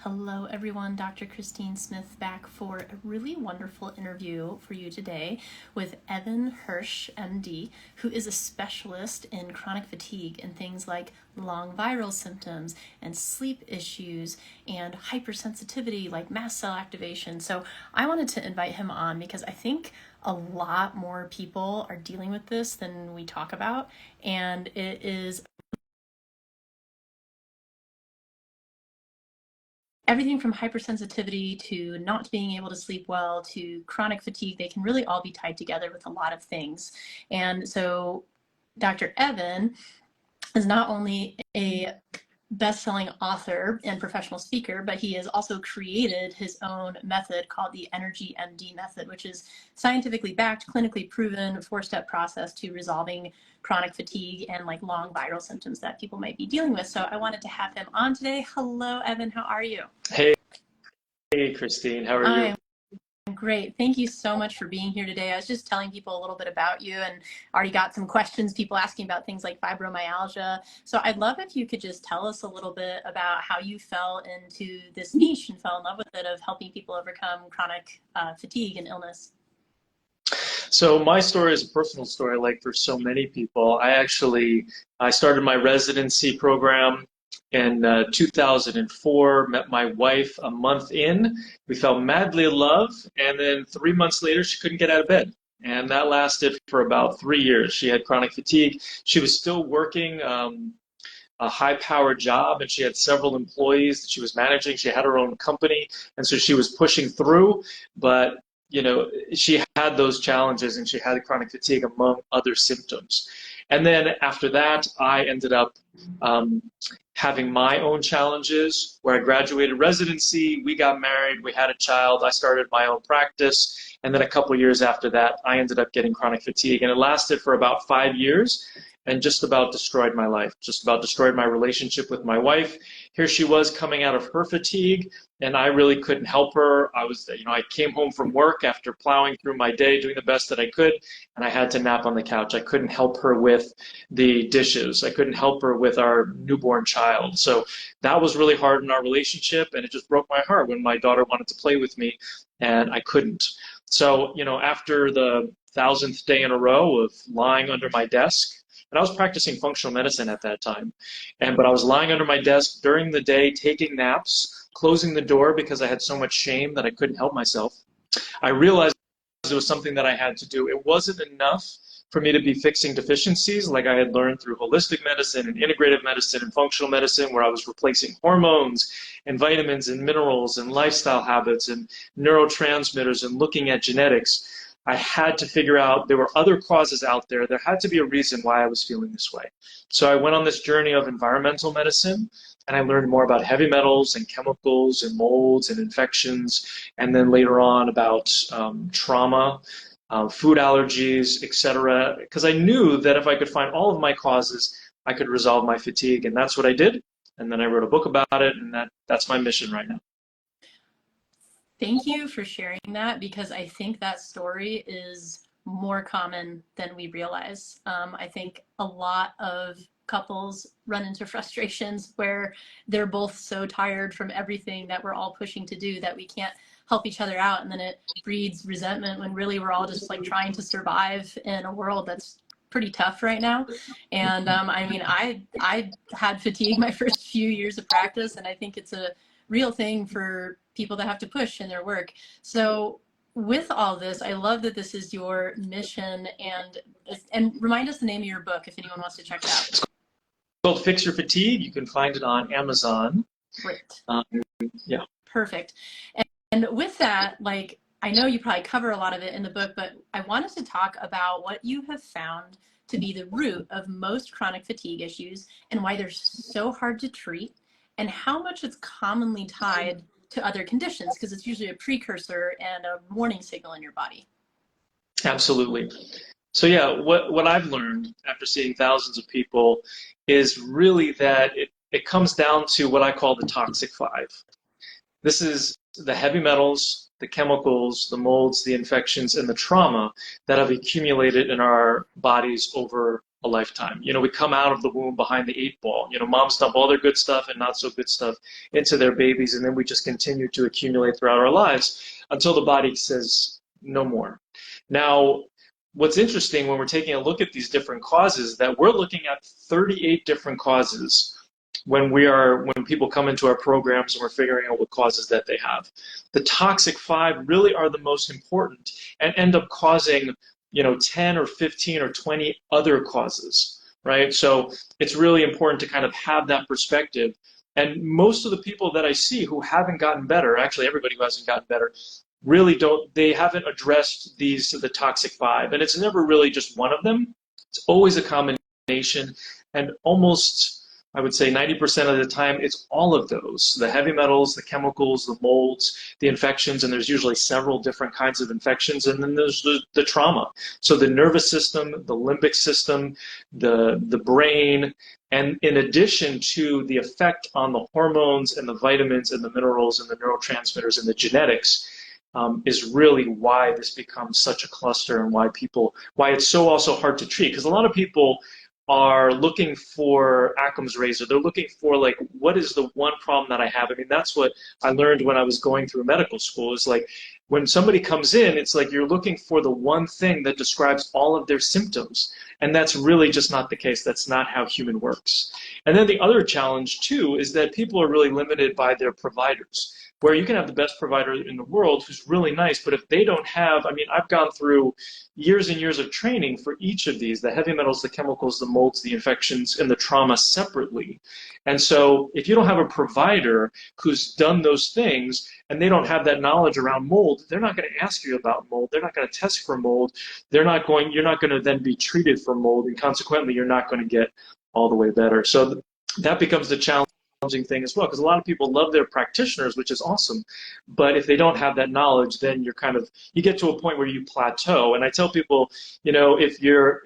Hello, everyone. Dr. Christine Smith back for a really wonderful interview for you today with Evan Hirsch, MD, who is a specialist in chronic fatigue and things like long viral symptoms and sleep issues and hypersensitivity like mast cell activation. So I wanted to invite him on because I think a lot more people are dealing with this than we talk about, and it is everything from hypersensitivity to not being able to sleep well to chronic fatigue. They can really all be tied together with a lot of things. And so Dr. Evan is not only a best-selling author and professional speaker, but he has also created his own method called the Energy MD method, which is scientifically backed, clinically proven, four-step process to resolving chronic fatigue and like long viral symptoms that people might be dealing with. So I wanted to have him on today. Hello, Evan. How are you? Hey, Christine, how are you? I'm great. Thank you so much for being here today. I was just telling people a little bit about you and already got some questions, people asking about things like fibromyalgia. So I'd love if you could just tell us a little bit about how you fell into this niche and fell in love with it of helping people overcome chronic fatigue and illness. So my story is a personal story, like for so many people. I started my residency program in 2004, met my wife a month in. We fell madly in love, and then 3 months later, she couldn't get out of bed. And that lasted for about 3 years. She had chronic fatigue. She was still working a high-powered job, and she had several employees that she was managing. She had her own company, and so she was pushing through, but she had those challenges, and she had chronic fatigue among other symptoms. And then after that, I ended up um, having my own challenges where I graduated residency, we got married, we had a child, I started my own practice, and then a couple years after that, I ended up getting chronic fatigue, and it lasted for about 5 years and just about destroyed my life, just about destroyed my relationship with my wife. Here she was coming out of her fatigue, and I really couldn't help her. I came home from work after plowing through my day, doing the best that I could, and I had to nap on the couch. I couldn't help her with the dishes. I couldn't help her with our newborn child. So that was really hard in our relationship, and it just broke my heart when my daughter wanted to play with me, and I couldn't. So, after the thousandth day in a row of lying under my desk, and I was practicing functional medicine at that time. But I was lying under my desk during the day, taking naps, closing the door because I had so much shame that I couldn't help myself. I realized it was something that I had to do. It wasn't enough for me to be fixing deficiencies like I had learned through holistic medicine and integrative medicine and functional medicine, where I was replacing hormones and vitamins and minerals and lifestyle habits and neurotransmitters and looking at genetics. I had to figure out there were other causes out there. There had to be a reason why I was feeling this way. So I went on this journey of environmental medicine, and I learned more about heavy metals and chemicals and molds and infections, and then later on about trauma, food allergies, etc. Because I knew that if I could find all of my causes, I could resolve my fatigue, and that's what I did. And then I wrote a book about it, and that's my mission right now. Thank you for sharing that because I think that story is more common than we realize. I think a lot of couples run into frustrations where they're both so tired from everything that we're all pushing to do that we can't help each other out, and then it breeds resentment when really we're all just like trying to survive in a world that's pretty tough right now. And I mean, I had fatigue my first few years of practice, and I think it's a real thing for people that have to push in their work. So with all this, I love that this is your mission, and remind us the name of your book if anyone wants to check it out. It's called Fix Your Fatigue. You can find it on Amazon. Great. Um, yeah. Perfect. And with that, like, I know you probably cover a lot of it in the book, but I wanted to talk about what you have found to be the root of most chronic fatigue issues and why they're so hard to treat and how much it's commonly tied to other conditions, because it's usually a precursor and a warning signal in your body. Absolutely. So yeah, what I've learned after seeing thousands of people is really that it comes down to what I call the toxic five. This is the heavy metals, the chemicals, the molds, the infections, and the trauma that have accumulated in our bodies over a lifetime. You know, we come out of the womb behind the 8 ball. You know, moms dump all their good stuff and not so good stuff into their babies, and then we just continue to accumulate throughout our lives until the body says no more. Now, what's interesting when we're taking a look at these different causes, that we're looking at 38 different causes when people come into our programs and we're figuring out what causes that they have. The toxic 5 really are the most important and end up causing, you know, 10 or 15 or 20 other causes, right? So it's really important to kind of have that perspective. And most of the people that I see who haven't gotten better, actually everybody who hasn't gotten better, really they haven't addressed the toxic 5. And it's never really just one of them. It's always a combination, and almost, I would say 90% of the time, it's all of those: the heavy metals, the chemicals, the molds, the infections, and there's usually several different kinds of infections, and then there's the trauma. So the nervous system, the limbic system, the brain, and in addition to the effect on the hormones and the vitamins and the minerals and the neurotransmitters and the genetics, is really why this becomes such a cluster, and why it's so also hard to treat. Because a lot of people are looking for Occam's razor. They're looking for, like, what is the one problem that I have? I mean, that's what I learned when I was going through medical school, is like, when somebody comes in, it's like you're looking for the one thing that describes all of their symptoms. And that's really just not the case. That's not how human works. And then the other challenge, too, is that people are really limited by their providers, where you can have the best provider in the world who's really nice, but if they don't have, I mean, I've gone through years and years of training for each of these: the heavy metals, the chemicals, the molds, the infections, and the trauma separately. And so if you don't have a provider who's done those things and they don't have that knowledge around mold, they're not going to ask you about mold. They're not going to test for mold. You're not going to then be treated for mold, and consequently, you're not going to get all the way better. So that becomes the challenging thing as well, because a lot of people love their practitioners, which is awesome, but if they don't have that knowledge, then you get to a point where you plateau. And I tell people, you know, if you're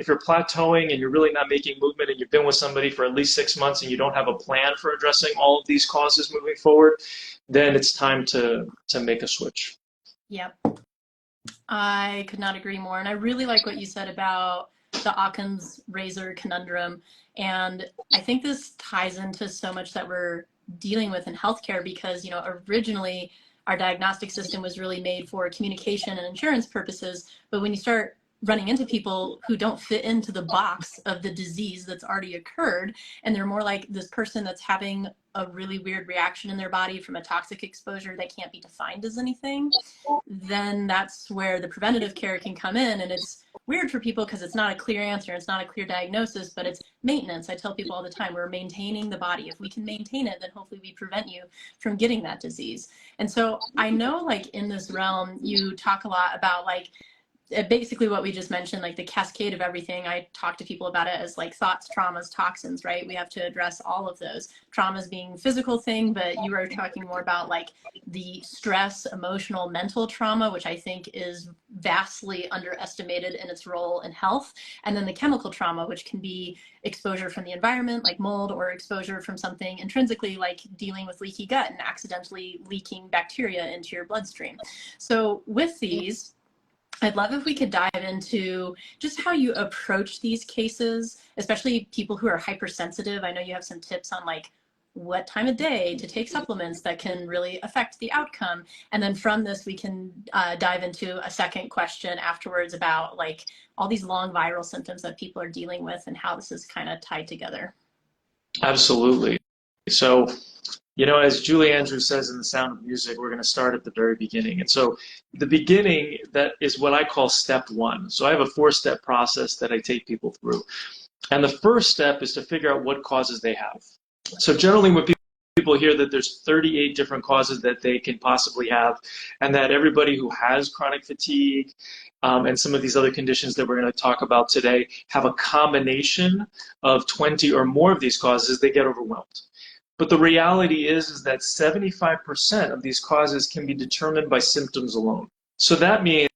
plateauing and you're really not making movement, and you've been with somebody for at least 6 months and you don't have a plan for addressing all of these causes moving forward, then it's time to make a switch. Yep. I could not agree more. And I really like what you said about the Occam's razor conundrum. And I think this ties into so much that we're dealing with in healthcare, because, you know, originally our diagnostic system was really made for communication and insurance purposes. But when you start running into people who don't fit into the box of the disease that's already occurred, and they're more like this person that's having a really weird reaction in their body from a toxic exposure that can't be defined as anything, then that's where the preventative care can come in. And it's weird for people because it's not a clear answer, it's not a clear diagnosis, but it's maintenance. I tell people all the time, we're maintaining the body. If we can maintain it, then hopefully we prevent you from getting that disease. And so I know, like, in this realm, you talk a lot about, like, basically what we just mentioned, like the cascade of everything. I talk to people about it as like thoughts, traumas, toxins, right? We have to address all of those. Traumas being physical thing, but you were talking more about like the stress, emotional, mental trauma, which I think is vastly underestimated in its role in health. And then the chemical trauma, which can be exposure from the environment, like mold, or exposure from something intrinsically, like dealing with leaky gut and accidentally leaking bacteria into your bloodstream. So with these, I'd love if we could dive into just how you approach these cases, especially people who are hypersensitive. I know you have some tips on like what time of day to take supplements that can really affect the outcome. And then from this, we can dive into a second question afterwards about like all these long viral symptoms that people are dealing with and how this is kind of tied together. Absolutely. So, you know, as Julie Andrews says in The Sound of Music, we're going to start at the very beginning. And so the beginning, that is what I call step one. So I have a 4-step process that I take people through. And the first step is to figure out what causes they have. So generally when people hear that there's 38 different causes that they can possibly have, and that everybody who has chronic fatigue and some of these other conditions that we're going to talk about today have a combination of 20 or more of these causes, they get overwhelmed. But the reality is that 75% of these causes can be determined by symptoms alone. So that means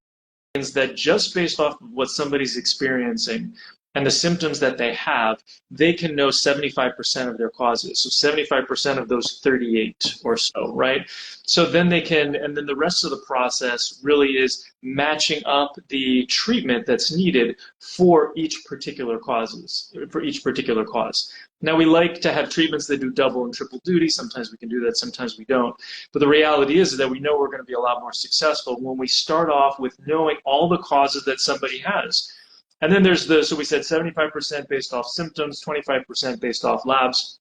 that just based off of what somebody's experiencing, and the symptoms that they have, they can know 75% of their causes. So 75% of those 38 or so, right? So then they can, and then the rest of the process really is matching up the treatment that's needed for each particular for each particular cause. Now, we like to have treatments that do double and triple duty. Sometimes we can do that, sometimes we don't. But the reality is that we know we're going to be a lot more successful when we start off with knowing all the causes that somebody has. And then there's so we said 75% based off symptoms, 25% based off labs.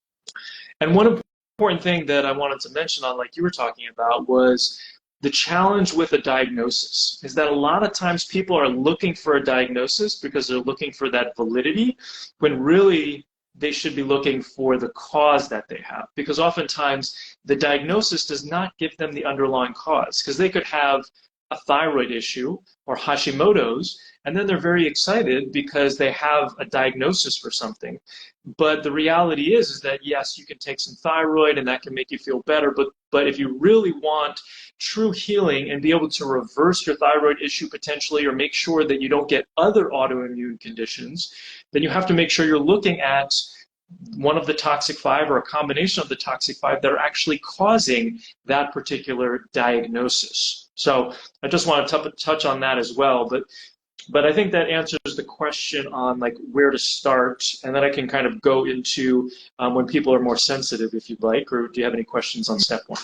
And one important thing that I wanted to mention on, like you were talking about, was the challenge with a diagnosis is that a lot of times people are looking for a diagnosis because they're looking for that validity, when really they should be looking for the cause that they have. Because oftentimes the diagnosis does not give them the underlying cause, because they could have a thyroid issue or Hashimoto's, and then they're very excited because they have a diagnosis for something. But the reality is that yes, you can take some thyroid and that can make you feel better, but if you really want true healing and be able to reverse your thyroid issue potentially, or make sure that you don't get other autoimmune conditions, then you have to make sure you're looking at one of the toxic five or a combination of the toxic five that are actually causing that particular diagnosis. So I just want to touch on that as well. But I think that answers the question on like where to start, and then I can kind of go into when people are more sensitive, if you'd like, or do you have any questions on step one?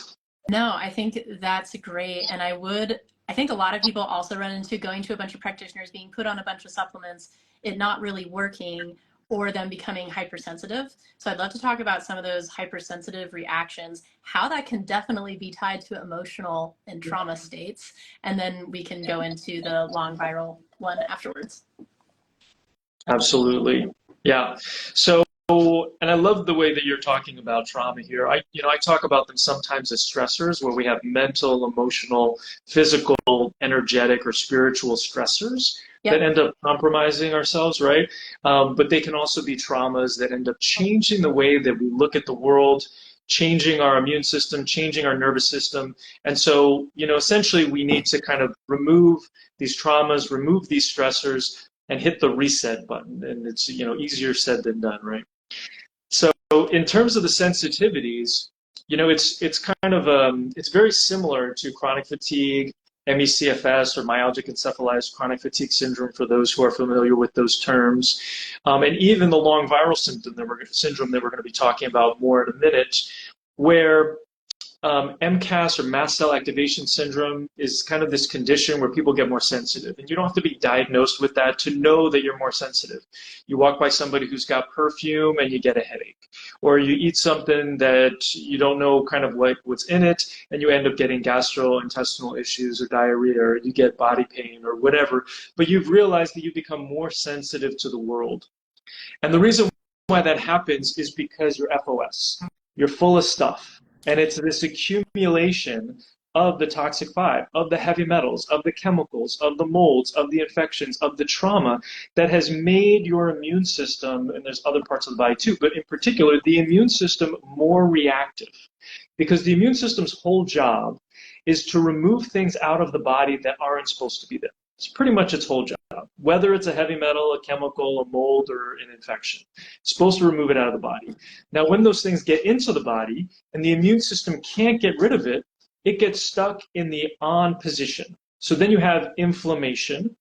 No, I think that's great. And I think a lot of people also run into going to a bunch of practitioners, being put on a bunch of supplements, it not really working, or them becoming hypersensitive. So I'd love to talk about some of those hypersensitive reactions, how that can definitely be tied to emotional and trauma states. And then we can go into the long viral one afterwards. Absolutely. Yeah. So, and I love the way that you're talking about trauma here. I talk about them sometimes as stressors, where we have mental, emotional, physical, energetic, or spiritual stressors that end up compromising ourselves, right? But they can also be traumas that end up changing the way that we look at the world, changing our immune system, changing our nervous system. And so, essentially we need to kind of remove these traumas, remove these stressors, and hit the reset button. And it's, easier said than done, right? So in terms of the sensitivities, it's kind of it's very similar to chronic fatigue, ME/CFS, or myalgic encephalitis chronic fatigue syndrome, for those who are familiar with those terms, and even the long viral syndrome that we're going to be talking about more in a minute, where MCAS, or mast cell activation syndrome, is kind of this condition where people get more sensitive. And you don't have to be diagnosed with that to know that you're more sensitive. You walk by somebody who's got perfume and you get a headache. Or you eat something that you don't know kind of like what's in it, and you end up getting gastrointestinal issues or diarrhea, or you get body pain or whatever. But you've realized that you become more sensitive to the world. And the reason why that happens is because you're FOS. You're full of stuff. And it's this accumulation of the toxic five, of the heavy metals, of the chemicals, of the molds, of the infections, of the trauma that has made your immune system, and there's other parts of the body too, but in particular, the immune system more reactive. Because the immune system's whole job is to remove things out of the body that aren't supposed to be there. It's pretty much its whole job. Whether it's a heavy metal, a chemical, a mold, or an infection, it's supposed to remove it out of the body. Now, when those things get into the body and the immune system can't get rid of it, it gets stuck in the on position. So then you have inflammation,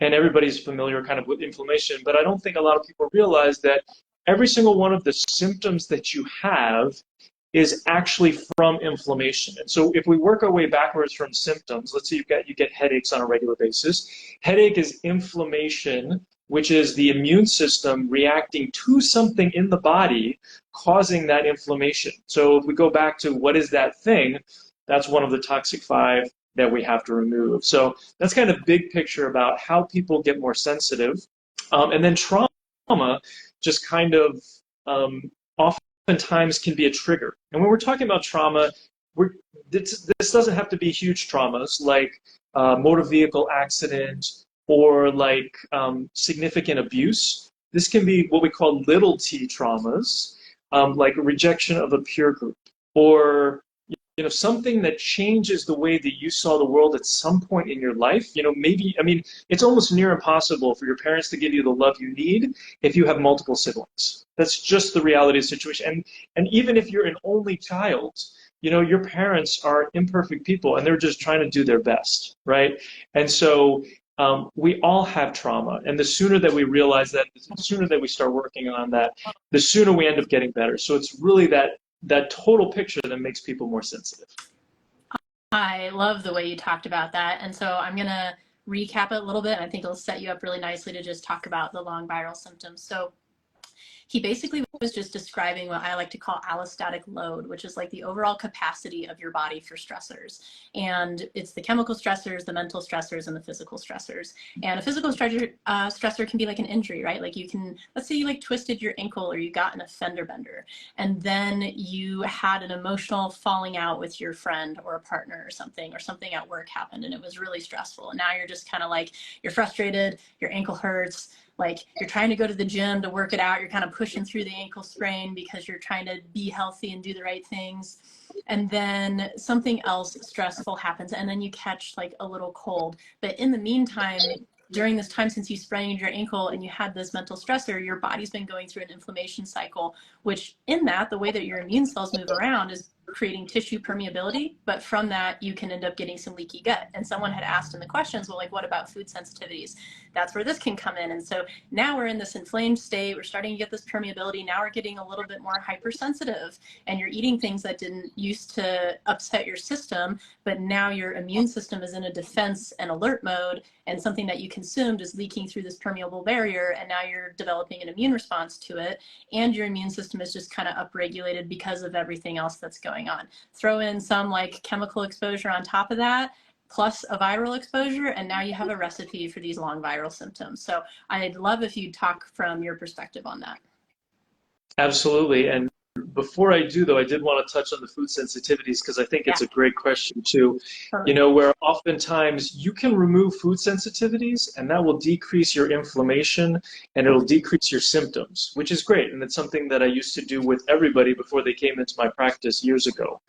and everybody's familiar kind of with inflammation, but I don't think a lot of people realize that every single one of the symptoms that you have is actually from inflammation. And so if we work our way backwards from symptoms, let's say you get headaches on a regular basis. Headache is inflammation, which is the immune system reacting to something in the body causing that inflammation. So if we go back to what is that thing, that's one of the toxic five that we have to remove. So that's kind of big picture about how people get more sensitive. And then trauma just kind of oftentimes can be a trigger. And when we're talking about trauma, this doesn't have to be huge traumas like motor vehicle accident or like significant abuse. This can be what we call little t traumas, like rejection of a peer group, or something that changes the way that you saw the world at some point in your life. Maybe, I mean, it's almost near impossible for your parents to give you the love you need if you have multiple siblings. That's just the reality of the situation. And even if you're an only child, your parents are imperfect people and they're just trying to do their best, right? And so we all have trauma. And the sooner that we realize that, the sooner that we start working on that, the sooner we end up getting better. So it's really that total picture that makes people more sensitive. I love the way you talked about that. And so I'm going to recap it a little bit. And I think it'll set you up really nicely to just talk about the long viral symptoms. So he basically was just describing what I like to call allostatic load, which is like the overall capacity of your body for stressors. And it's the chemical stressors, the mental stressors, and the physical stressors. And a physical stressor can be like an injury, right? Like you can, let's say you like twisted your ankle or you got in a fender bender, and then you had an emotional falling out with your friend or a partner or something at work happened and it was really stressful. And now you're just kind of like, you're frustrated, your ankle hurts, like you're trying to go to the gym to work it out. You're kind of pushing through the ankle sprain because you're trying to be healthy and do the right things. And then something else stressful happens and then you catch like a little cold. But in the meantime, during this time since you sprained your ankle and you had this mental stressor, your body's been going through an inflammation cycle, which in that, the way that your immune cells move around is creating tissue permeability, but from that you can end up getting some leaky gut. And someone had asked in the questions, well, like what about food sensitivities? That's where this can come in. And so now we're in this inflamed state, we're starting to get this permeability, now we're getting a little bit more hypersensitive, and you're eating things that didn't used to upset your system, but now your immune system is in a defense and alert mode, and something that you consumed is leaking through this permeable barrier, and now you're developing an immune response to it, and your immune system is just kind of upregulated because of everything else that's going on. Throw in some like chemical exposure on top of that, plus a viral exposure, and now you have a recipe for these long viral symptoms. So I'd love if you'd talk from your perspective on that. Absolutely. And before I do, though, I did want to touch on the food sensitivities because I think it's a great question too. Where oftentimes you can remove food sensitivities and that will decrease your inflammation and it'll decrease your symptoms, which is great. And it's something that I used to do with everybody before they came into my practice years ago.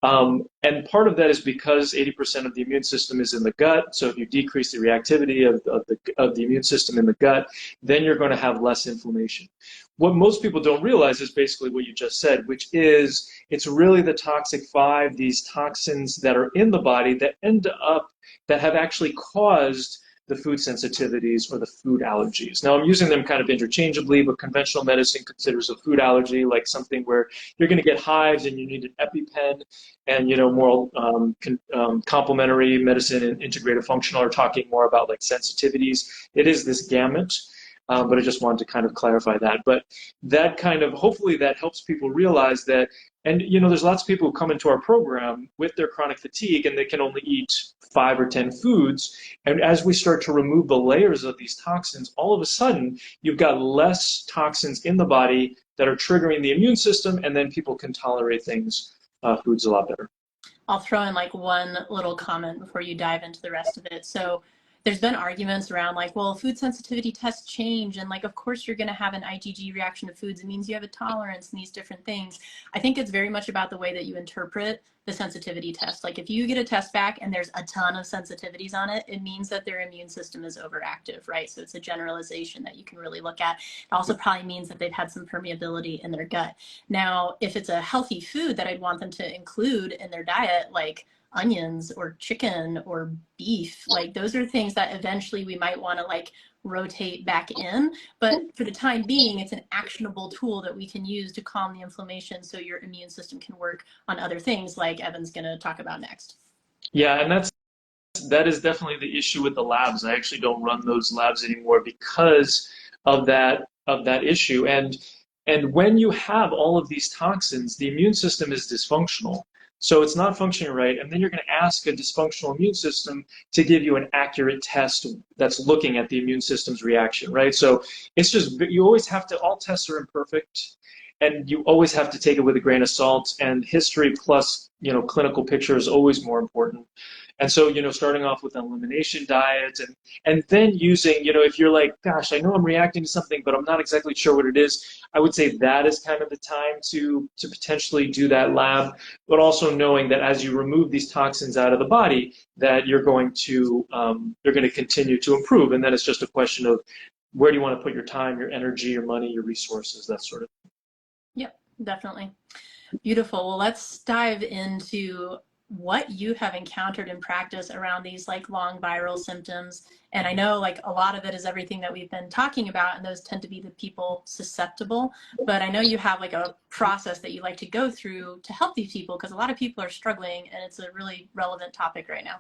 And part of that is because 80% of the immune system is in the gut. So if you decrease the reactivity of the immune system in the gut, then you're going to have less inflammation. What most people don't realize is basically what you just said, which is it's really the toxic 5, these toxins that are in the body that have actually caused the food sensitivities or the food allergies. Now, I'm using them kind of interchangeably, but conventional medicine considers a food allergy like something where you're going to get hives and you need an EpiPen, and more complementary medicine and integrative functional are talking more about like sensitivities. It is this gamut. But I just wanted to kind of clarify that. But that kind of, hopefully that helps people realize that, and there's lots of people who come into our program with their chronic fatigue and they can only eat 5 or 10 foods. And as we start to remove the layers of these toxins, all of a sudden you've got less toxins in the body that are triggering the immune system, and then people can tolerate foods a lot better. I'll throw in like one little comment before you dive into the rest of it. So there's been arguments around like, well, food sensitivity tests change, and like, of course you're going to have an IgG reaction to foods. It means you have a tolerance and these different things. I think it's very much about the way that you interpret the sensitivity test. Like if you get a test back and there's a ton of sensitivities on it, it means that their immune system is overactive, right? So it's a generalization that you can really look at. It also probably means that they've had some permeability in their gut. Now, if it's a healthy food that I'd want them to include in their diet, like onions or chicken or beef, like those are things that eventually we might want to like rotate back in, but for the time being it's an actionable tool that we can use to calm the inflammation so your immune system can work on other things like Evan's going to talk about next. Yeah, and that is definitely the issue with the labs. I actually don't run those labs anymore because of that issue. And when you have all of these toxins, the immune system is dysfunctional. So it's not functioning right, and then you're going to ask a dysfunctional immune system to give you an accurate test that's looking at the immune system's reaction, right? So it's just, you always have to, all tests are imperfect, and you always have to take it with a grain of salt, and history plus, clinical picture is always more important. And so, starting off with an elimination diet, and then using, if you're like, gosh, I know I'm reacting to something, but I'm not exactly sure what it is, I would say that is kind of the time to potentially do that lab, but also knowing that as you remove these toxins out of the body, that you're going to continue to improve. And then it's just a question of where do you want to put your time, your energy, your money, your resources, that sort of thing. Yep, definitely. Beautiful. Well, let's dive into what you have encountered in practice around these like long viral symptoms. And I know like a lot of it is everything that we've been talking about, and those tend to be the people susceptible. But I know you have like a process that you like to go through to help these people, because a lot of people are struggling and it's a really relevant topic right now.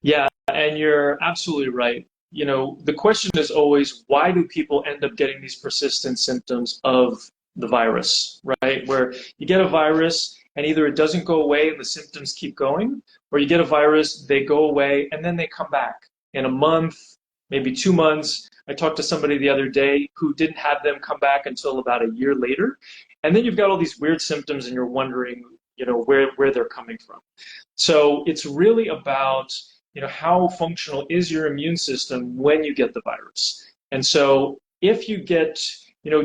Yeah, and you're absolutely right. The question is always, why do people end up getting these persistent symptoms of the virus, right? Where you get a virus and either it doesn't go away and the symptoms keep going, or you get a virus, they go away, and then they come back in a month, maybe 2 months. I talked to somebody the other day who didn't have them come back until about a year later. And then you've got all these weird symptoms and you're wondering, where they're coming from. So it's really about, how functional is your immune system when you get the virus. And so if you get,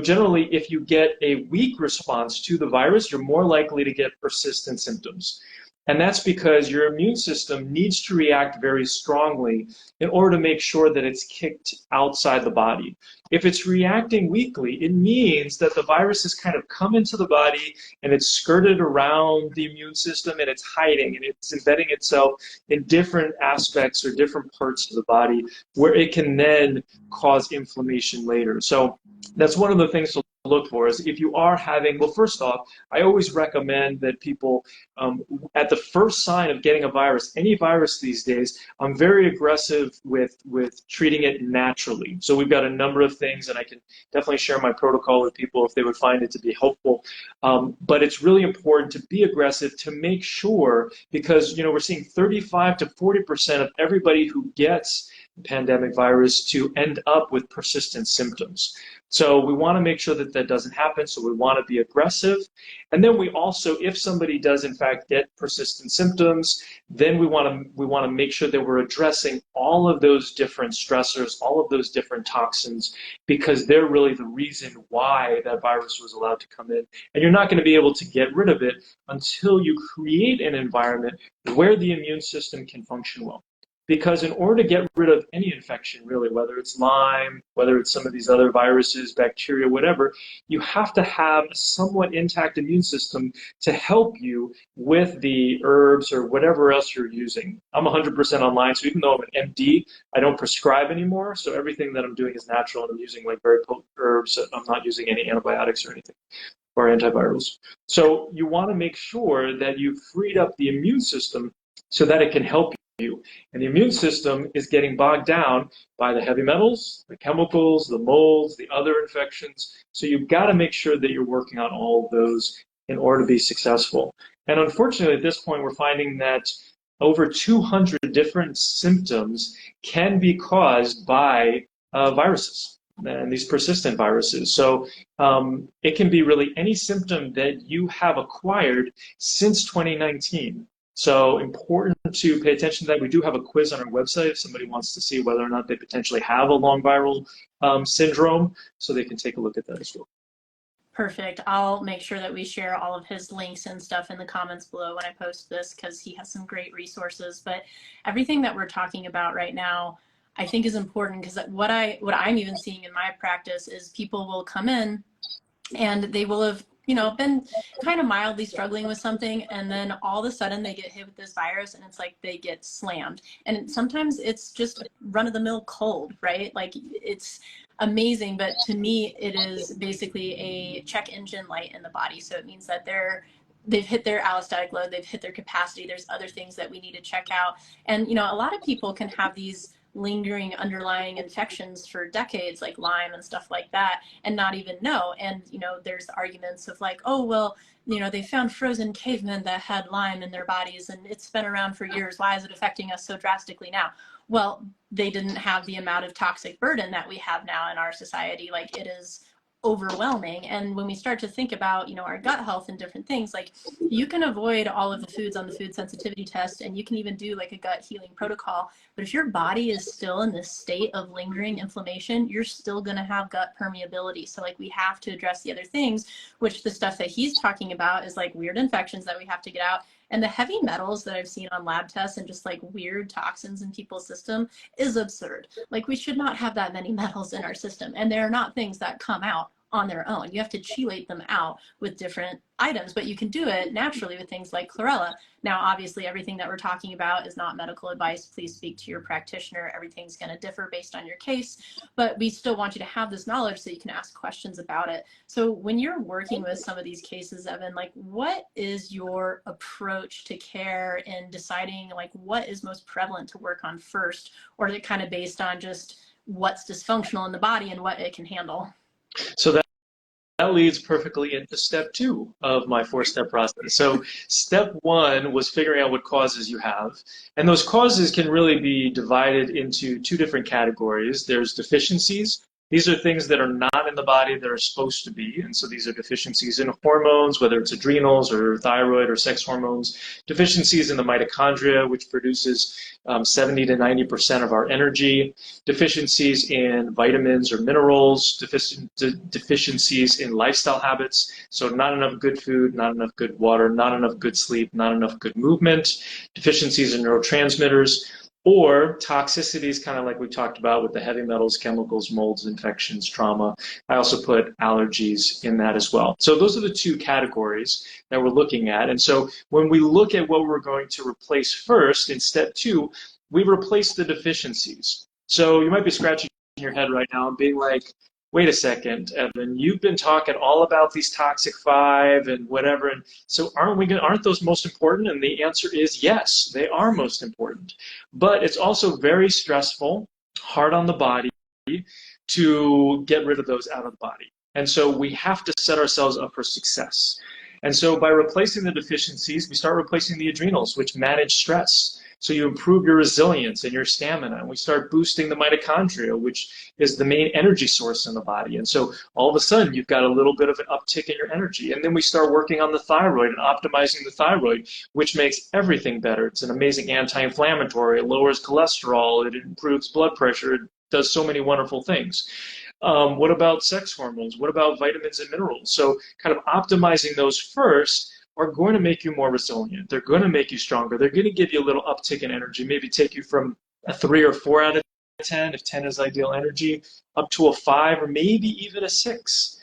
generally, if you get a weak response to the virus, you're more likely to get persistent symptoms. And that's because your immune system needs to react very strongly in order to make sure that it's kicked outside the body. If it's reacting weakly, it means that the virus has kind of come into the body and it's skirted around the immune system and it's hiding and it's embedding itself in different aspects or different parts of the body where it can then cause inflammation later. So that's one of the things to look for is if you are having, well, first off, I always recommend that people, at the first sign of getting a virus, any virus these days, I'm very aggressive with treating it naturally. So we've got a number of things, and I can definitely share my protocol with people if they would find it to be helpful. But it's really important to be aggressive to make sure, because we're seeing 35 to 40% of everybody who gets pandemic virus to end up with persistent symptoms. So we want to make sure that that doesn't happen. So we want to be aggressive. And then we also, if somebody does in fact get persistent symptoms, then we want to make sure that we're addressing all of those different stressors, all of those different toxins, because they're really the reason why that virus was allowed to come in. And you're not going to be able to get rid of it until you create an environment where the immune system can function well. Because in order to get rid of any infection, really, whether it's Lyme, whether it's some of these other viruses, bacteria, whatever, you have to have a somewhat intact immune system to help you with the herbs or whatever else you're using. I'm 100% online, so even though I'm an MD, I don't prescribe anymore. So everything that I'm doing is natural, and I'm using like very potent herbs. I'm not using any antibiotics or anything, or antivirals. So you want to make sure that you've freed up the immune system so that it can help you. And the immune system is getting bogged down by the heavy metals, the chemicals, the molds, the other infections. So you've got to make sure that you're working on all of those in order to be successful. And unfortunately, at this point, we're finding that over 200 different symptoms can be caused by viruses and these persistent viruses. So it can be really any symptom that you have acquired since 2019. So important to pay attention to that. We do have a quiz on our website if somebody wants to see whether or not they potentially have a long viral syndrome, so they can take a look at that as well. Perfect. I'll make sure that we share all of his links and stuff in the comments below when I post this, because he has some great resources. But everything that we're talking about right now, I think is important, because what I'm even seeing in my practice is people will come in and they will have been kind of mildly struggling with something, and then all of a sudden they get hit with this virus and it's like they get slammed. And sometimes it's just run-of-the-mill cold, right? Like, it's amazing, but to me it is basically a check engine light in the body. So it means that they've hit their allostatic load, they've hit their capacity, there's other things that we need to check out. And a lot of people can have these lingering underlying infections for decades, like Lyme and stuff like that, and not even know. And there's arguments of like, oh well, they found frozen cavemen that had Lyme in their bodies and it's been around for years, why is it affecting us so drastically now? Well, they didn't have the amount of toxic burden that we have now in our society. Like, it is overwhelming. And when we start to think about, our gut health and different things, like you can avoid all of the foods on the food sensitivity test, and you can even do like a gut healing protocol. But if your body is still in this state of lingering inflammation, you're still going to have gut permeability. So like we have to address the other things, which the stuff that he's talking about is like weird infections that we have to get out. And the heavy metals that I've seen on lab tests and just like weird toxins in people's system is absurd. Like we should not have that many metals in our system. And they're not things that come out on their own. You have to chelate them out with different items, but you can do it naturally with things like chlorella. Now, obviously, everything that we're talking about is not medical advice. Please speak to your practitioner. Everything's going to differ based on your case, but we still want you to have this knowledge so you can ask questions about it. So when you're working with some of these cases, Evan, like what is your approach to care in deciding like what is most prevalent to work on first, or is it kind of based on just what's dysfunctional in the body and what it can handle? So that leads perfectly into step 2 of my 4-step process. So step 1 was figuring out what causes you have. And those causes can really be divided into 2 different categories. There's deficiencies. These are things that are not in the body that are supposed to be. And so these are deficiencies in hormones, whether it's adrenals or thyroid or sex hormones, deficiencies in the mitochondria, which produces 70 to 90% of our energy, deficiencies in vitamins or minerals, deficiencies in lifestyle habits. So not enough good food, not enough good water, not enough good sleep, not enough good movement, deficiencies in neurotransmitters, or toxicities, kind of like we talked about with the heavy metals, chemicals, molds, infections, trauma. I also put allergies in that as well. So those are the 2 categories that we're looking at. And so when we look at what we're going to replace first in step 2, we replace the deficiencies. So you might be scratching your head right now and being like, wait a second, Evan, you've been talking all about these toxic 5 and whatever, and so aren't those most important? And the answer is yes, they are most important. But it's also very stressful, hard on the body to get rid of those out of the body. And so we have to set ourselves up for success. And so by replacing the deficiencies, we start replacing the adrenals, which manage stress. So you improve your resilience and your stamina, and we start boosting the mitochondria, which is the main energy source in the body. And so all of a sudden, you've got a little bit of an uptick in your energy. And then we start working on the thyroid and optimizing the thyroid, which makes everything better. It's an amazing anti-inflammatory. It lowers cholesterol. It improves blood pressure. It does so many wonderful things. What about sex hormones? What about vitamins and minerals? So kind of optimizing those first are going to make you more resilient. They're going to make you stronger. They're going to give you a little uptick in energy, maybe take you from a 3 or 4 out of 10, if 10 is ideal energy, up to a 5 or maybe even a 6.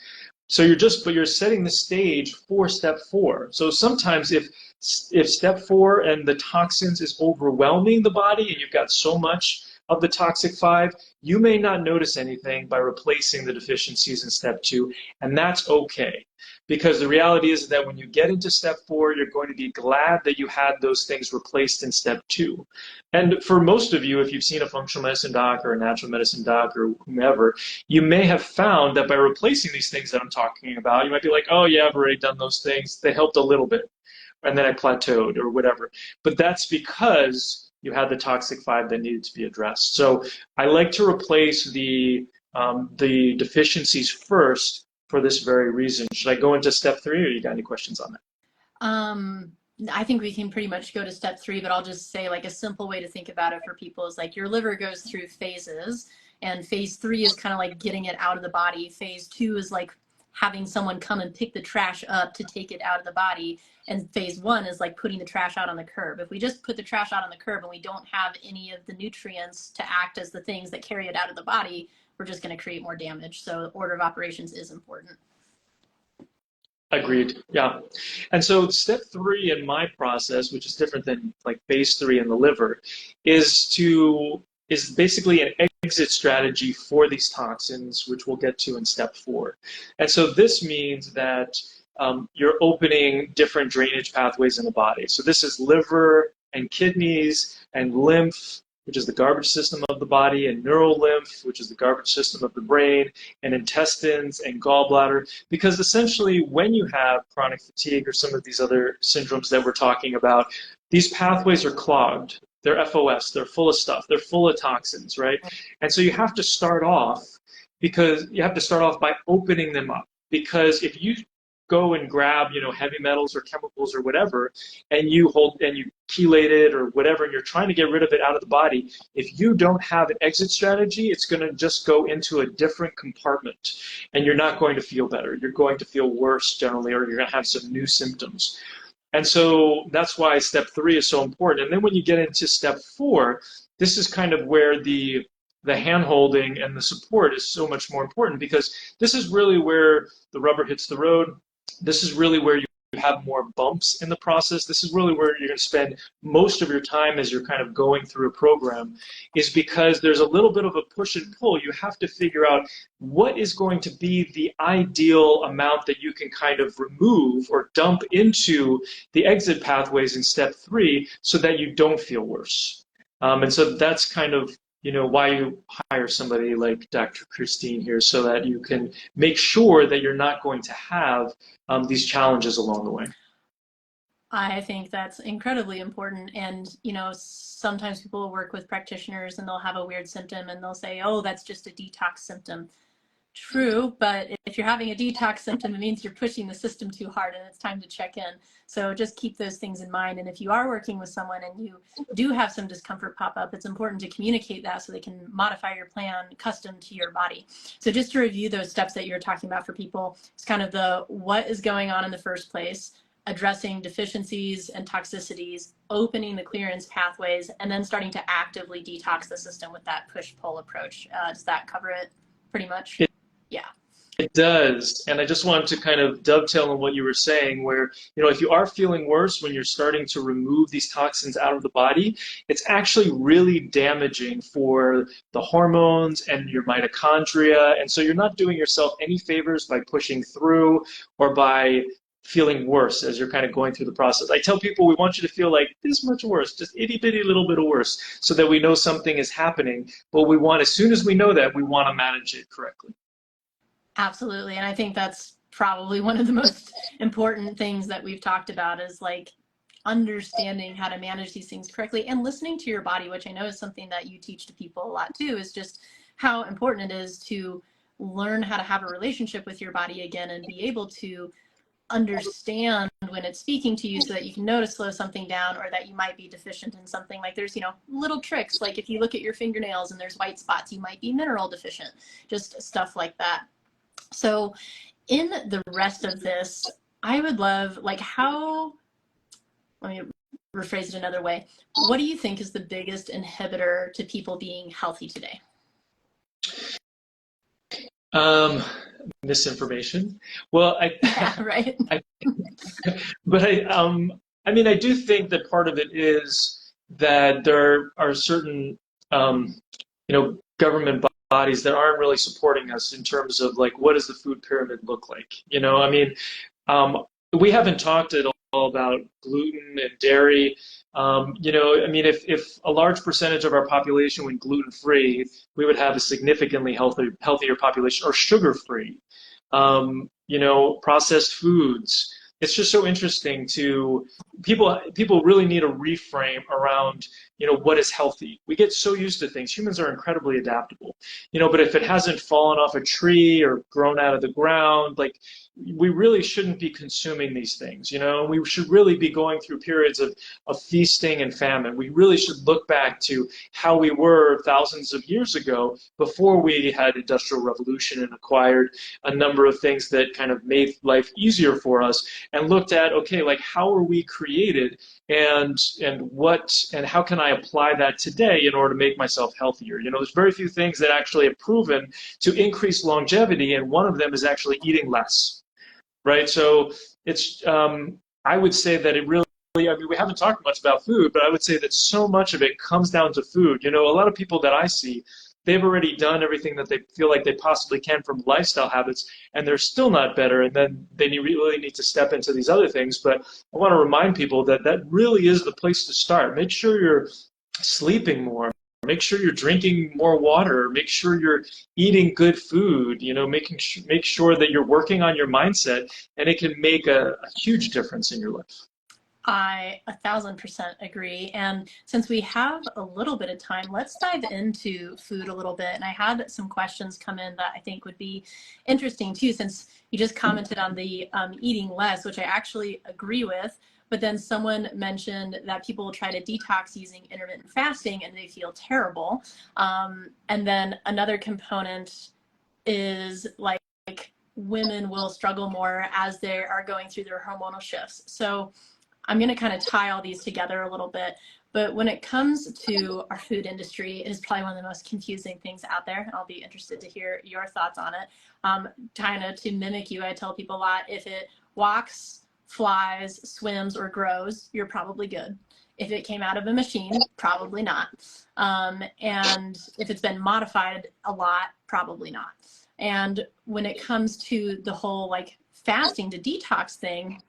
So you're setting the stage for step 4. So sometimes if step 4 and the toxins is overwhelming the body and you've got so much of the toxic 5, you may not notice anything by replacing the deficiencies in step 2, and that's okay. Because the reality is that when you get into step 4, you're going to be glad that you had those things replaced in step 2. And for most of you, if you've seen a functional medicine doc or a natural medicine doc or whomever, you may have found that by replacing these things that I'm talking about, you might be like, oh yeah, I've already done those things. They helped a little bit. And then I plateaued or whatever. But that's because you had the toxic 5 that needed to be addressed. So I like to replace the deficiencies first for this very reason. Should I go into step 3, or you got any questions on that? I think we can pretty much go to step 3, but I'll just say like a simple way to think about it for people is like your liver goes through phases, and phase 3 is kind of like getting it out of the body. Phase 2 is like having someone come and pick the trash up to take it out of the body. And phase 1 is like putting the trash out on the curb. If we just put the trash out on the curb and we don't have any of the nutrients to act as the things that carry it out of the body, we're just going to create more damage. So order of operations is important. Agreed. Yeah. And so step 3 in my process, which is different than like phase 3 in the liver, is basically an exit strategy for these toxins, which we'll get to in step 4. And so this means that you're opening different drainage pathways in the body. So this is liver and kidneys and lymph, which is the garbage system of the body, and neural lymph, which is the garbage system of the brain, and intestines and gallbladder. Because essentially, when you have chronic fatigue or some of these other syndromes that we're talking about, these pathways are clogged. They're FOS, they're full of stuff, they're full of toxins, right? And so you have to start off because you have to start off by opening them up. Because if you go and grab, heavy metals or chemicals or whatever, and you hold and you chelate it or whatever, and you're trying to get rid of it out of the body, if you don't have an exit strategy, it's going to just go into a different compartment, and you're not going to feel better. You're going to feel worse generally, or you're going to have some new symptoms. And so that's why step 3 is so important. And then when you get into step 4, this is kind of where the hand holding and the support is so much more important, because this is really where the rubber hits the road. This is really where you have more bumps in the process. This is really where you're going to spend most of your time as you're kind of going through a program, is because there's a little bit of a push and pull. You have to figure out what is going to be the ideal amount that you can kind of remove or dump into the exit pathways in step 3 so that you don't feel worse. And so that's kind of why you hire somebody like Dr. Christine here, so that you can make sure that you're not going to have these challenges along the way. I think that's incredibly important. And, sometimes people will work with practitioners and they'll have a weird symptom and they'll say, oh, that's just a detox symptom. True, but if you're having a detox symptom, it means you're pushing the system too hard and it's time to check in. So just keep those things in mind. And if you are working with someone and you do have some discomfort pop up, it's important to communicate that so they can modify your plan custom to your body. So just to review those steps that you're talking about for people, it's kind of the what is going on in the first place, addressing deficiencies and toxicities, opening the clearance pathways, and then starting to actively detox the system with that push-pull approach. Does that cover it pretty much? Yeah. It does. And I just wanted to kind of dovetail on what you were saying, where, if you are feeling worse when you're starting to remove these toxins out of the body, it's actually really damaging for the hormones and your mitochondria. And so you're not doing yourself any favors by pushing through or by feeling worse as you're kind of going through the process. I tell people we want you to feel like this much worse, just itty bitty little bit of worse, so that we know something is happening. But we want, as soon as we know that, we want to manage it correctly. Absolutely. And I think that's probably one of the most important things that we've talked about, is like understanding how to manage these things correctly and listening to your body, which I know is something that you teach to people a lot too, is just how important it is to learn how to have a relationship with your body again and be able to understand when it's speaking to you, so that you can know to slow something down, or that you might be deficient in something. Like there's little tricks, like if you look at your fingernails and there's white spots, you might be mineral deficient, just stuff like that. So in the rest of this, I would love, let me rephrase it another way. What do you think is the biggest inhibitor to people being healthy today? Misinformation. Well, Yeah, right. I do think that part of it is that there are certain, government bodies that aren't really supporting us in terms of like, what does the food pyramid look like? We haven't talked at all about gluten and dairy. If a large percentage of our population went gluten-free, we would have a significantly healthier population, or sugar-free. Processed foods. It's just so interesting to people. People really need a reframe around, what is healthy. We get so used to things. Humans are incredibly adaptable, but if it hasn't fallen off a tree or grown out of the ground, like, we really shouldn't be consuming these things. We should really be going through periods of feasting and famine. We really should look back to how we were thousands of years ago, before we had industrial revolution and acquired a number of things that kind of made life easier for us, and looked at, okay, like, how are we created, and how can I apply that today in order to make myself healthier? There's very few things that actually have proven to increase longevity, and one of them is actually eating less. Right, so it's. I would say that it really. We haven't talked much about food, but I would say that so much of it comes down to food. A lot of people that I see, they've already done everything that they feel like they possibly can from lifestyle habits, and they're still not better. And then they really need to step into these other things. But I want to remind people that that really is the place to start. Make sure you're sleeping more. Make sure you're drinking more water. Make sure you're eating good food. Make sure that you're working on your mindset, and it can make a huge difference in your life. I 1000% agree. And since we have a little bit of time, let's dive into food a little bit. And I had some questions come in that I think would be interesting too, since you just commented on the eating less, which I actually agree with. But then someone mentioned that people try to detox using intermittent fasting and they feel terrible. And then another component is like women will struggle more as they are going through their hormonal shifts. So I'm going to kind of tie all these together a little bit. But when it comes to our food industry, it is probably one of the most confusing things out there. And I'll be interested to hear your thoughts on it. Kind of to mimic you, I tell people a lot, if it walks, flies, swims, or grows, you're probably good. If it came out of a machine, probably not. And if it's been modified a lot, probably not. And when it comes to the whole like fasting to detox thing,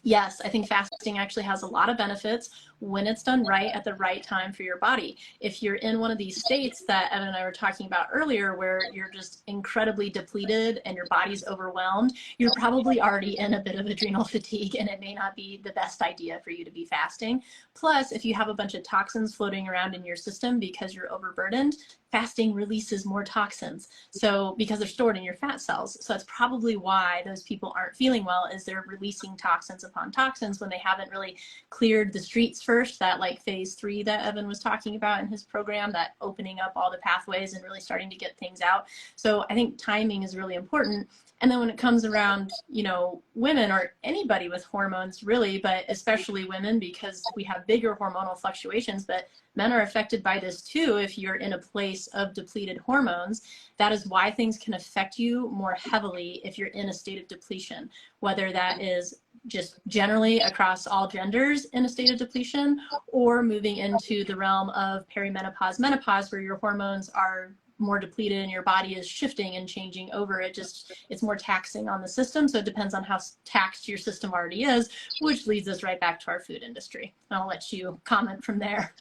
yes, I think fasting actually has a lot of benefits when it's done right at the right time for your body. If you're in one of these states that Evan and I were talking about earlier, where you're just incredibly depleted and your body's overwhelmed, you're probably already in a bit of adrenal fatigue, and it may not be the best idea for you to be fasting. Plus, if you have a bunch of toxins floating around in your system because you're overburdened, fasting releases more toxins. So because they're stored in your fat cells. So that's probably why those people aren't feeling well, is they're releasing toxins upon toxins when they haven't really cleared the streets first, that like phase 3 that Evan was talking about in his program, that opening up all the pathways and really starting to get things out. So I think timing is really important. And then when it comes around, you know, women or anybody with hormones really, but especially women, because we have bigger hormonal fluctuations, but men are affected by this too if you're in a place of depleted hormones. That is why things can affect you more heavily if you're in a state of depletion, whether that is just generally across all genders in a state of depletion, or moving into the realm of perimenopause, menopause, where your hormones are more depleted and your body is shifting and changing over. It's more taxing on the system. So it depends on how taxed your system already is, which leads us right back to our food industry. And I'll let you comment from there.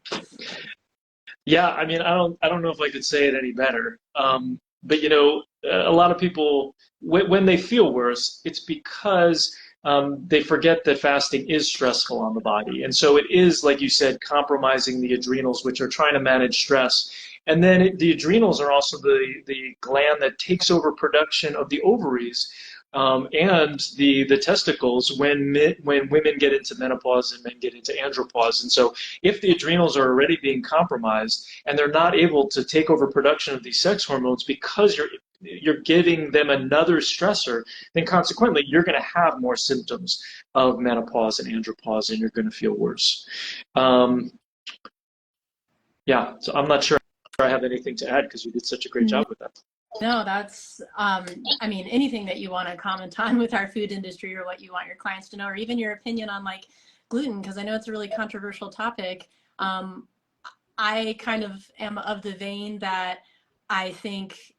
Yeah, I mean, I don't know if I could say it any better. But you know, a lot of people, when they feel worse, it's because they forget that fasting is stressful on the body. And so it is, like you said, compromising the adrenals, which are trying to manage stress. And then the adrenals are also the gland that takes over production of the ovaries and the testicles when women get into menopause and men get into andropause. And so if the adrenals are already being compromised and they're not able to take over production of these sex hormones because you're giving them another stressor, then consequently you're going to have more symptoms of menopause and andropause, and you're going to feel worse. Yeah, so I'm not sure I have anything to add because you did such a great job with that. No, that's, I mean, anything that you want to comment on with our food industry, or what you want your clients to know, or even your opinion on like gluten, because I know it's a really controversial topic. I kind of am of the vein that I think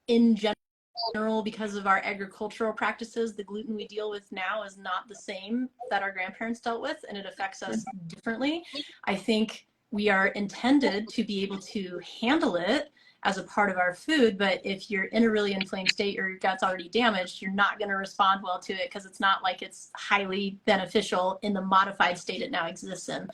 in general, because of our agricultural practices, the gluten we deal with now is not the same that our grandparents dealt with, and it affects us differently. I think we are intended to be able to handle it as a part of our food, but if you're in a really inflamed state or your gut's already damaged, you're not going to respond well to it, because it's not like it's highly beneficial in the modified state it now exists in.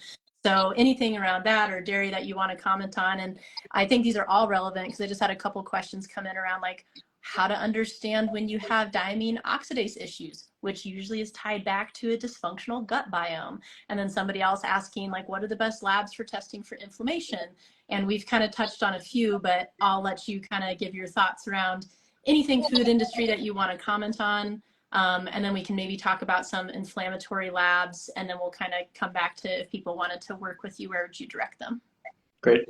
So anything around that or dairy that you want to comment on, and I think these are all relevant because I just had a couple questions come in around like how to understand when you have diamine oxidase issues, which usually is tied back to a dysfunctional gut biome. And then somebody else asking like, what are the best labs for testing for inflammation? And we've kind of touched on a few, but I'll let you kind of give your thoughts around anything food industry that you want to comment on. And then we can maybe talk about some inflammatory labs, and then we'll kind of come back to if people wanted to work with you, where would you direct them? Great.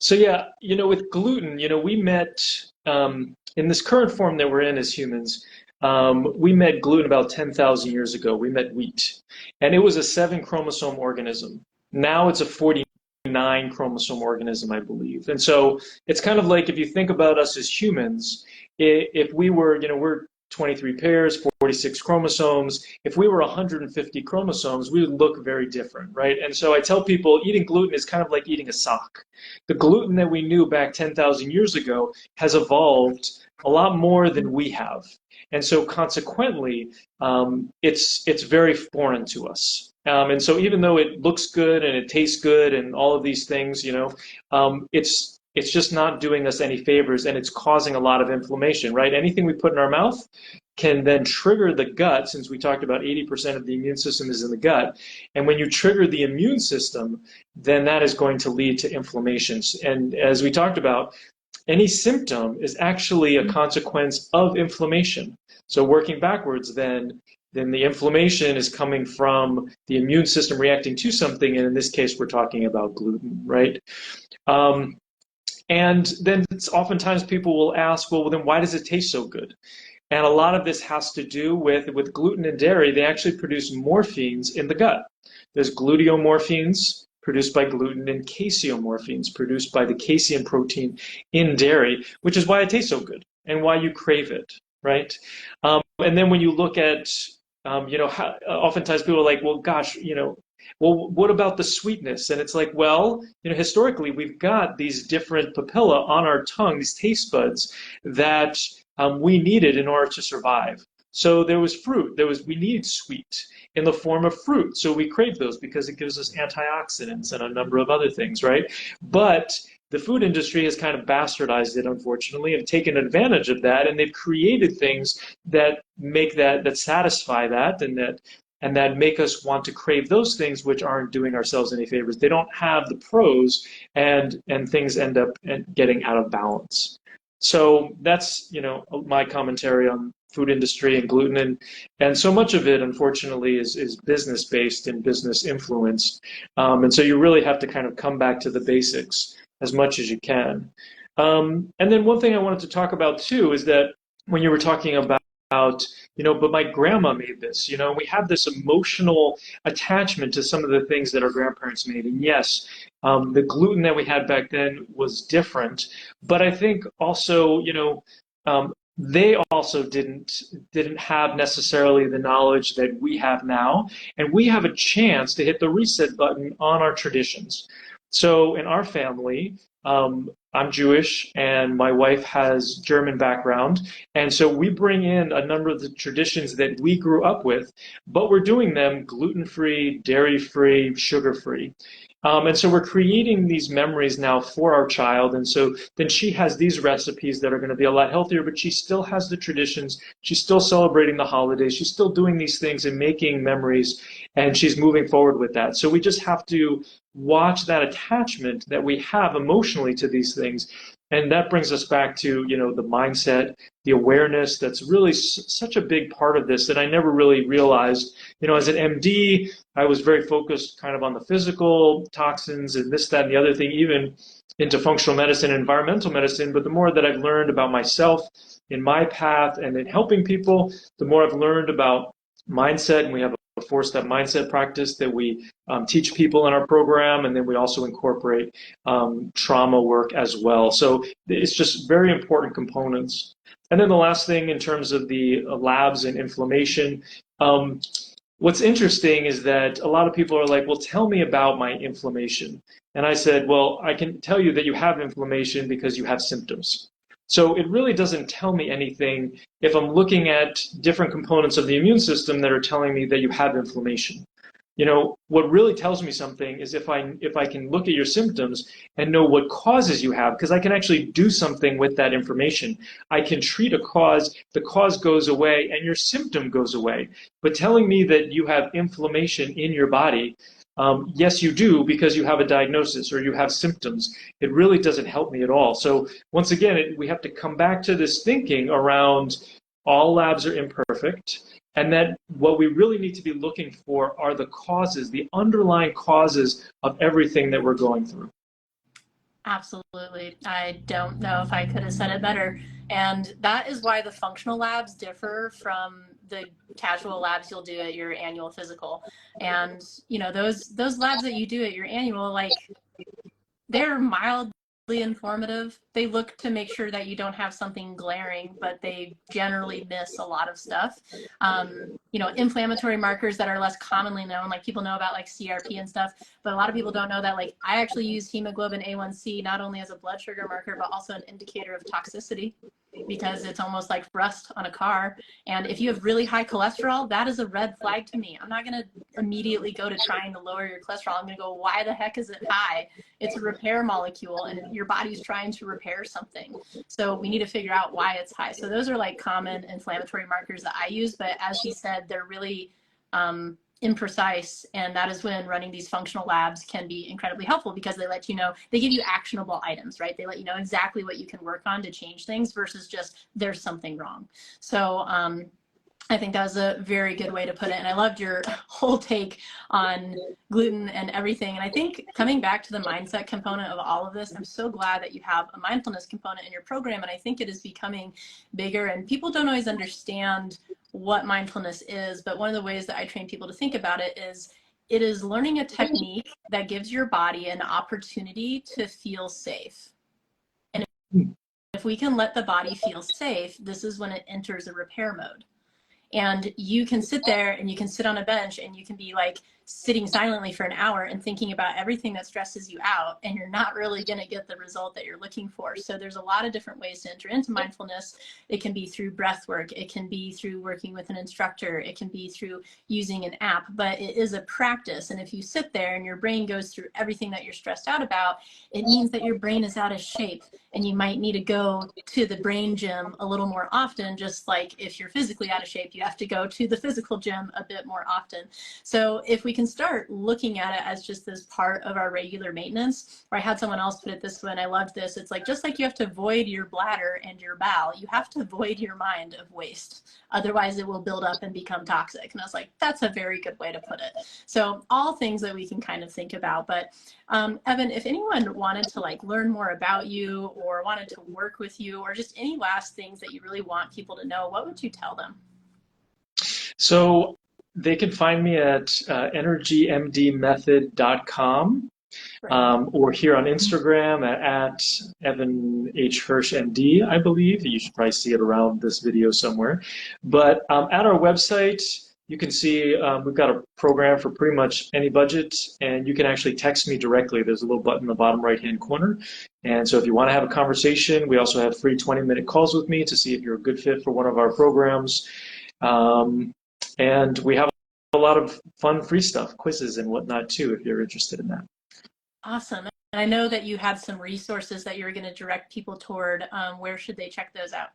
So yeah, you know, with gluten, you know, we met in this current form that we're in as humans. We met gluten about 10,000 years ago. We met wheat, and it was a 7 chromosome organism. Now it's a 49 chromosome organism, I believe. And so it's kind of like, if you think about us as humans, if we were, you know, we're 23 pairs, 46 chromosomes. If we were 150 chromosomes, we would look very different, right? And so I tell people eating gluten is kind of like eating a sock. The gluten that we knew back 10,000 years ago has evolved a lot more than we have. And so consequently, it's very foreign to us. And so even though it looks good and it tastes good and all of these things, it's just not doing us any favors, and it's causing a lot of inflammation, right? Anything we put in our mouth can then trigger the gut, since we talked about 80% of the immune system is in the gut. And when you trigger the immune system, then that is going to lead to inflammations. And as we talked about, any symptom is actually a consequence of inflammation. So working backwards, then the inflammation is coming from the immune system reacting to something, and in this case, we're talking about gluten, right? And then oftentimes people will ask, well, then why does it taste so good? And a lot of this has to do with gluten and dairy. They actually produce morphines in the gut. There's gluteomorphines produced by gluten and caseomorphines produced by the casein protein in dairy, which is why it tastes so good and why you crave it, right? And then when you look at, oftentimes people are like, well, gosh, well, what about the sweetness? And it's like, well, historically, we've got these different papilla on our tongue, these taste buds that we needed in order to survive. So there was fruit. We needed sweet in the form of fruit. So we crave those because it gives us antioxidants and a number of other things, right? But the food industry has kind of bastardized it, unfortunately, and taken advantage of that, and they've created things that make that satisfy that, and that make us want to crave those things which aren't doing ourselves any favors. They don't have the pros, and things end up getting out of balance. So that's my commentary on food industry and gluten, and so much of it, unfortunately, is business based and business influenced, and so you really have to kind of come back to the basics as much as you can. And then one thing I wanted to talk about too is that when you were talking about, but my grandma made this, we have this emotional attachment to some of the things that our grandparents made. And yes, the gluten that we had back then was different, but I think also, they also didn't have necessarily the knowledge that we have now, and we have a chance to hit the reset button on our traditions. So in our family, I'm Jewish and my wife has German background. And so we bring in a number of the traditions that we grew up with, but we're doing them gluten-free, dairy-free, sugar-free. And so we're creating these memories now for our child. And so then she has these recipes that are going to be a lot healthier, but she still has the traditions. She's still celebrating the holidays. She's still doing these things and making memories, and she's moving forward with that. So we just have to watch that attachment that we have emotionally to these things. And that brings us back to, the mindset, the awareness that's really such a big part of this that I never really realized. As an MD, I was very focused kind of on the physical toxins and this, that, and the other thing, even into functional medicine and environmental medicine. But the more that I've learned about myself in my path and in helping people, the more I've learned about mindset. And we have a 4-step mindset practice that we teach people in our program, and then we also incorporate trauma work as well. So it's just very important components. And then the last thing in terms of the labs and inflammation, what's interesting is that a lot of people are like, well, tell me about my inflammation. And I said, well, I can tell you that you have inflammation because you have symptoms. So it really doesn't tell me anything if I'm looking at different components of the immune system that are telling me that you have inflammation. What really tells me something is if I can look at your symptoms and know what causes you have, because I can actually do something with that information. I can treat a cause, the cause goes away, and your symptom goes away. But telling me that you have inflammation in your body, yes, you do, because you have a diagnosis or you have symptoms. It really doesn't help me at all. So once again, we have to come back to this thinking around all labs are imperfect, and that what we really need to be looking for are the causes, the underlying causes of everything that we're going through. Absolutely. I don't know if I could have said it better. And that is why the functional labs differ from the casual labs you'll do at your annual physical. And, those labs that you do at your annual, like, they're mildly informative. They look to make sure that you don't have something glaring, but they generally miss a lot of stuff. You know, inflammatory markers that are less commonly known, like people know about like CRP and stuff, but a lot of people don't know that. Like I actually use hemoglobin A1C not only as a blood sugar marker, but also an indicator of toxicity, because it's almost like rust on a car. And if you have really high cholesterol, that is a red flag to me. I'm not going to immediately go to trying to lower your cholesterol. I'm going to go, why the heck is it high? It's a repair molecule and your body's trying to repair something. So we need to figure out why it's high. So those are like common inflammatory markers that I use, but as he said, they're really imprecise, and that is when running these functional labs can be incredibly helpful, because they let you know, they give you actionable items, right? They let you know exactly what you can work on to change things versus just there's something wrong. So I think that was a very good way to put it. And I loved your whole take on gluten and everything. And I think coming back to the mindset component of all of this, I'm so glad that you have a mindfulness component in your program. And I think it is becoming bigger, and people don't always understand what mindfulness is. But one of the ways that I train people to think about it is learning a technique that gives your body an opportunity to feel safe. And if we can let the body feel safe, this is when it enters a repair mode. And you can sit there and you can sit on a bench and you can be like sitting silently for an hour and thinking about everything that stresses you out, and you're not really going to get the result that you're looking for. So there's a lot of different ways to enter into mindfulness. It can be through breath work. It can be through working with an instructor. It can be through using an app, but it is a practice. And if you sit there and your brain goes through everything that you're stressed out about, it means that your brain is out of shape, and you might need to go to the brain gym a little more often. Just like if you're physically out of shape, you have to go to the physical gym a bit more often. So if we can start looking at it as just this part of our regular maintenance, or I had someone else put it this way, and I loved this. It's like, just like you have to void your bladder and your bowel, you have to void your mind of waste. Otherwise it will build up and become toxic. And I was like, that's a very good way to put it. So all things that we can kind of think about. But Evan, if anyone wanted to like learn more about you or wanted to work with you, or just any last things that you really want people to know, what would you tell them? So they can find me at energymdmethod.com, or here on Instagram at Evan H. Hirsch MD, I believe. You should probably see it around this video somewhere. But at our website, you can see we've got a program for pretty much any budget, and you can actually text me directly. There's a little button in the bottom right-hand corner. And so if you want to have a conversation, we also have free 20-minute calls with me to see if you're a good fit for one of our programs. And we have a lot of fun free stuff, quizzes and whatnot too, if you're interested in that. Awesome. And I know that you had some resources that you were going to direct people toward. Where should they check those out?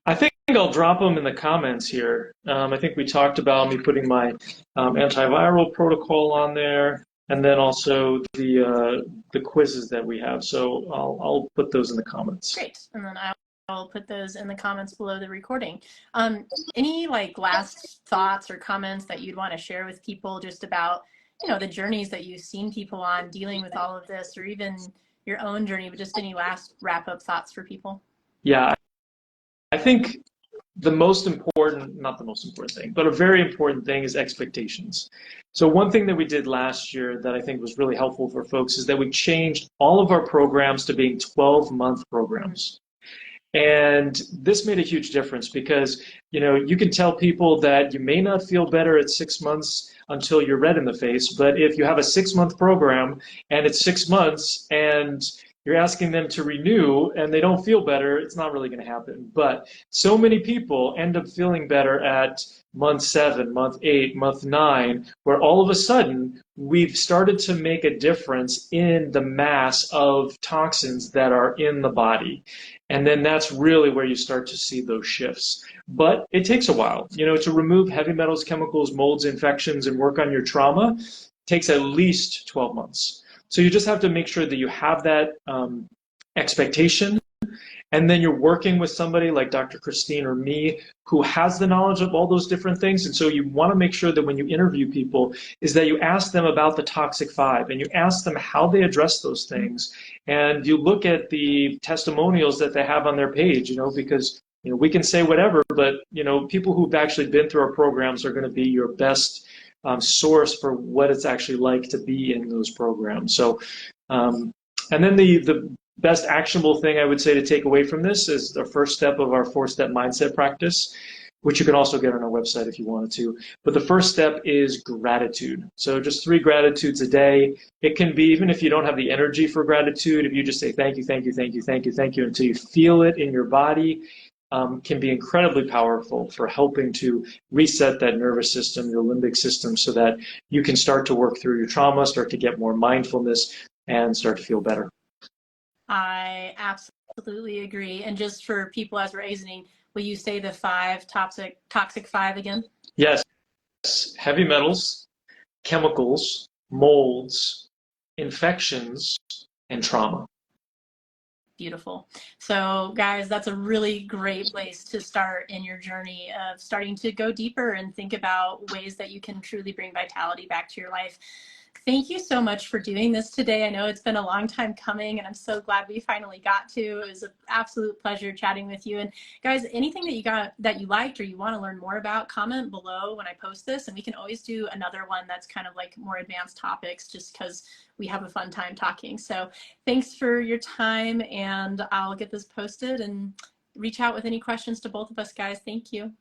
I think I'll drop them in the comments here. I think we talked about me putting my antiviral protocol on there, and then also the quizzes that we have. So I'll put those in the comments. Great. And then I'll put those in the comments below the recording. Any like last thoughts or comments that you'd want to share with people just about, you know, the journeys that you've seen people on dealing with all of this, or even your own journey, but just any last wrap-up thoughts for people? Yeah, I think the most important, not the most important thing, but a very important thing is expectations. So one thing that we did last year that I think was really helpful for folks is that we changed all of our programs to being 12-month programs. And this made a huge difference because, you know, you can tell people that you may not feel better at 6 months until you're red in the face. But if you have a 6-month program and it's 6 months and you're asking them to renew and they don't feel better, it's not really going to happen. But so many people end up feeling better at month 7, month 8, month 9, where all of a sudden we've started to make a difference in the mass of toxins that are in the body. And then that's really where you start to see those shifts. But it takes a while. You know, to remove heavy metals, chemicals, molds, infections, and work on your trauma takes at least 12 months. So you just have to make sure that you have that expectation, and then you're working with somebody like Dr. Christine or me who has the knowledge of all those different things. And so you want to make sure that when you interview people is that you ask them about the toxic 5 and you ask them how they address those things. And you look at the testimonials that they have on their page, you know, because, you know, we can say whatever, but, you know, people who've actually been through our programs are going to be your best source for what it's actually like to be in those programs. So, and then the best actionable thing I would say to take away from this is the first step of our 4-step mindset practice, which you can also get on our website if you wanted to. But the first step is gratitude. So just 3 gratitudes a day. It can be, even if you don't have the energy for gratitude, if you just say thank you, thank you, thank you, thank you, thank you, until you feel it in your body, can be incredibly powerful for helping to reset that nervous system, your limbic system, so that you can start to work through your trauma, start to get more mindfulness, and start to feel better. I absolutely agree. And just for people as we're exiting, will you say the 5 toxic 5 again? Yes, heavy metals, chemicals, molds, infections, and trauma. Beautiful. So guys, that's a really great place to start in your journey of starting to go deeper and think about ways that you can truly bring vitality back to your life. Thank you so much for doing this today. I know it's been a long time coming, and I'm so glad we finally got to. It was an absolute pleasure chatting with you. And guys, anything that you liked or you want to learn more about, comment below when I post this, and we can always do another one that's kind of like more advanced topics, just because we have a fun time talking. So thanks for your time, and I'll get this posted and reach out with any questions to both of us, guys. Thank you.